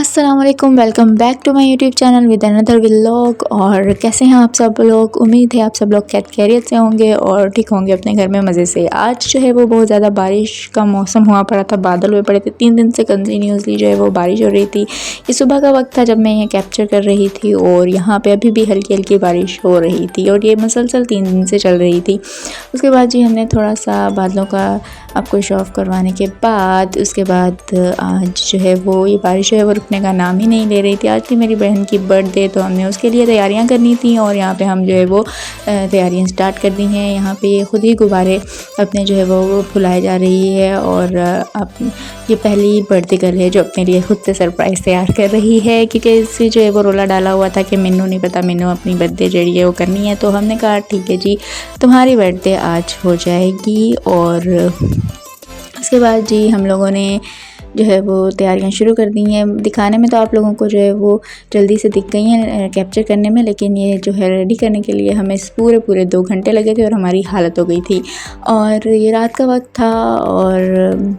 अस्सलाम वालेकुम, welcome back to my YouTube channel with another vlog. और कैसे हैं आप सब लोग? उम्मीद है आप सब लोग खैरियत से होंगे और ठीक होंगे अपने घर में मज़े से। आज जो है वो बहुत ज़्यादा बारिश का मौसम हुआ पड़ा था, बादल हुए पड़े थे। 3 दिन से कंटिन्यूसली जो है वो बारिश हो रही थी। ये सुबह का वक्त था जब मैं ये कैप्चर कर रही थी और यहाँ पे अभी भी हल्की हल्की बारिश हो रही थी और ये मुसलसल 3 दिन से चल रही थी। उसके बाद जी हमने थोड़ा सा बादलों का आपको शो ऑफ करवाने के बाद उसके बाद आज जो है वो ये बारिश जो है वो रुकने का नाम ही नहीं ले रही थी। आज थी मेरी बहन की बर्थडे, तो हमने उसके लिए तैयारियां करनी थी और यहाँ पे हम जो है वो तैयारियां स्टार्ट कर दी हैं। यहाँ पे ये खुद ही गुब्बारे अपने जो है वो फुलाए जा रही है और अब ये पहली बर्थडे गर्ल है जो अपने लिए खुद से सरप्राइज़ तैयार कर रही है, क्योंकि इससे जो है वो रोला डाला हुआ था कि मैनू नहीं पता, मैनू अपनी बर्थडे जड़ी है वो करनी है। तो हमने कहा ठीक है जी, तुम्हारी बर्थडे आज हो जाएगी। और उसके बाद जी हम लोगों ने जो है वो तैयारियां शुरू कर दी हैं। दिखाने में तो आप लोगों को जो है वो जल्दी से दिख गई हैं कैप्चर करने में, लेकिन ये जो है रेडी करने के लिए हमें पूरे 2 घंटे लगे थे और हमारी हालत हो गई थी। और ये रात का वक्त था और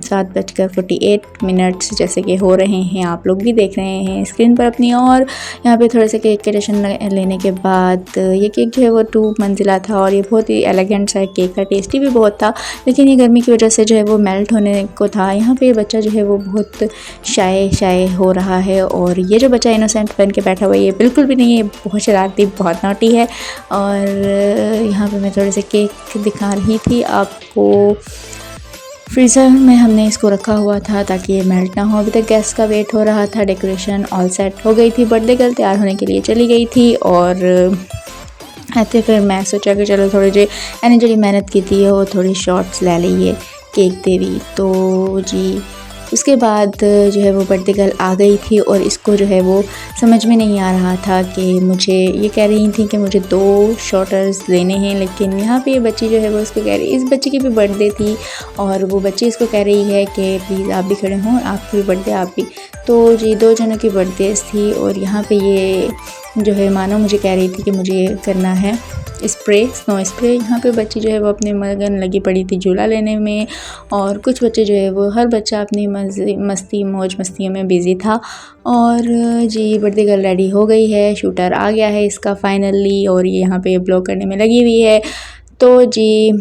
7:48 जैसे कि हो रहे हैं, आप लोग भी देख रहे हैं स्क्रीन पर अपनी। और यहाँ पे थोड़े से केक के जश्न लेने के बाद ये केक जो है वो 2 मंजिला था और ये बहुत ही एलिगेंट सा केक था, टेस्टी भी बहुत था, लेकिन ये गर्मी की वजह से जो है वो मेल्ट होने को था। यहाँ पे बच्चा जो है वो बहुत शाय हो रहा है और ये जो बच्चा इनोसेंट बन के बैठा हुआ है ये बिल्कुल भी नहीं है, बहुत शरारती, बहुत नॉटी है। और यहाँ पे मैं थोड़े से केक दिखा रही थी आपको। फ्रीज़र में हमने इसको रखा हुआ था ताकि ये मेल्ट ना हो। अभी तक गेस्ट का वेट हो रहा था। डेकोरेशन ऑल सेट हो गई थी, बर्थडे गर्ल तैयार होने के लिए चली गई थी और ऐसे फिर मैं सोचा कि चलो थोड़ी जी यानी जो मेहनत की थी वो थोड़ी शॉर्ट्स ले ली है केक दे दी। तो जी उसके बाद जो है वो बर्थडे गर्ल आ गई थी और इसको जो है वो समझ में नहीं आ रहा था कि मुझे, ये कह रही थी कि मुझे 2 शॉर्टर्स लेने हैं, लेकिन यहाँ पे ये बच्ची जो है वो इसको कह रही, इस बच्ची की भी बर्थडे थी और वो बच्ची इसको कह रही है कि प्लीज़ आप भी खड़े हों, आपकी भी बर्थडे, आप भी। तो जी 2 जनों की बर्थडेज थी और यहाँ पे ये जो है मानो मुझे कह रही थी कि मुझे करना है स्नो स्प्रे। यहाँ पे बच्ची जो है वो अपने मगन लगी पड़ी थी झूला लेने में और कुछ बच्चे जो है वो हर बच्चा अपनी मौज मस्तियों में बिज़ी था। और जी बर्थडे गर्ल रेडी हो गई है, शूटर आ गया है इसका फाइनली और ये यहाँ पे ब्लॉक करने में लगी हुई है। तो जी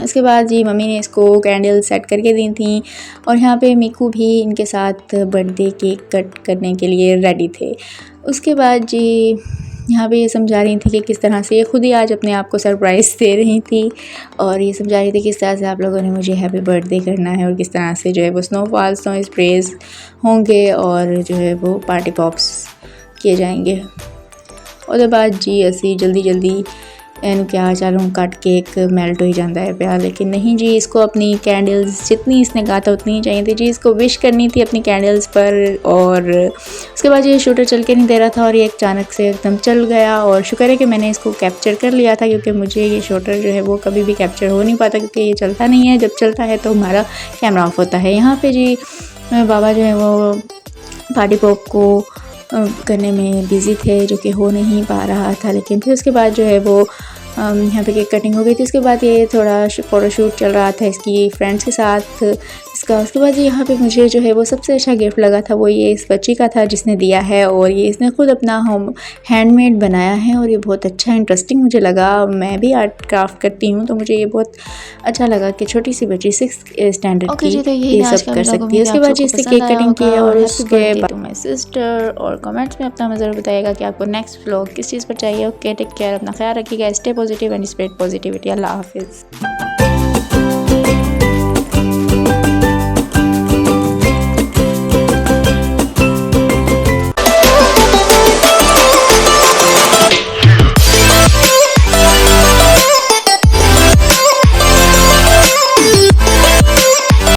उसके बाद जी मम्मी ने इसको कैंडल सेट करके दी थी और यहाँ पे मीकू भी इनके साथ बर्थडे केक कट करने के लिए रेडी थे। उसके बाद जी यहाँ पे ये समझा रही थी कि किस तरह से ये खुद ही आज अपने आप को सरप्राइज़ दे रही थी और ये समझा रही थी किस तरह से आप लोगों ने मुझे हैप्पी बर्थडे करना है और किस तरह से जो है वो स्नो स्प्रेज होंगे और जो है वो पार्टी पॉप्स किए जाएंगे। उसके बाद जी असी जल्दी एन क्या चलूँ कट केक मेल्ट हो ही जाता है प्यार, लेकिन नहीं जी, इसको अपनी कैंडल्स जितनी इसने कहा था उतनी ही चाहिए थी जी, इसको विश करनी थी अपनी कैंडल्स पर। और उसके बाद ये शूटर चल के नहीं दे रहा था और ये अचानक से एकदम चल गया और शुक्र है कि मैंने इसको कैप्चर कर लिया था, क्योंकि मुझे ये शूटर जो है वो कभी भी कैप्चर हो नहीं पाता क्योंकि ये चलता नहीं है, जब चलता है तो हमारा कैमरा ऑफ होता है। यहाँ पर जी बाबा जो है वो पार्टी पॉप को करने में बिज़ी थे जो कि हो नहीं पा रहा था, लेकिन फिर उसके बाद जो है वो यहाँ पे केक कटिंग हो गई थी। उसके बाद ये थोड़ा फ़ोटोशूट चल रहा था इसकी फ्रेंड्स के साथ इसका। उसके बाद यहाँ पे मुझे जो है वो सबसे अच्छा गिफ्ट लगा था वो ये इस बच्ची का था जिसने दिया है और ये इसने खुद अपना होम हैंडमेड बनाया है और ये बहुत अच्छा इंटरेस्टिंग मुझे लगा। मैं भी आर्ट क्राफ्ट करती हूँ तो मुझे ये बहुत अच्छा लगा कि छोटी सी बच्ची 6th स्टैंडर्ड की ये सब कर सकती है। उसके बाद इससे केक कटिंग की और उसके बाद माय सिस्टर। और कमेंट्स में अपना ज़रूर बताइएगा कि आपको नेक्स्ट व्लॉग किस चीज़ पर चाहिए। ओके, टेक केयर, अपना ख्याल रखिएगा, stay positive and spread positivity. अल्लाह हाफिज़।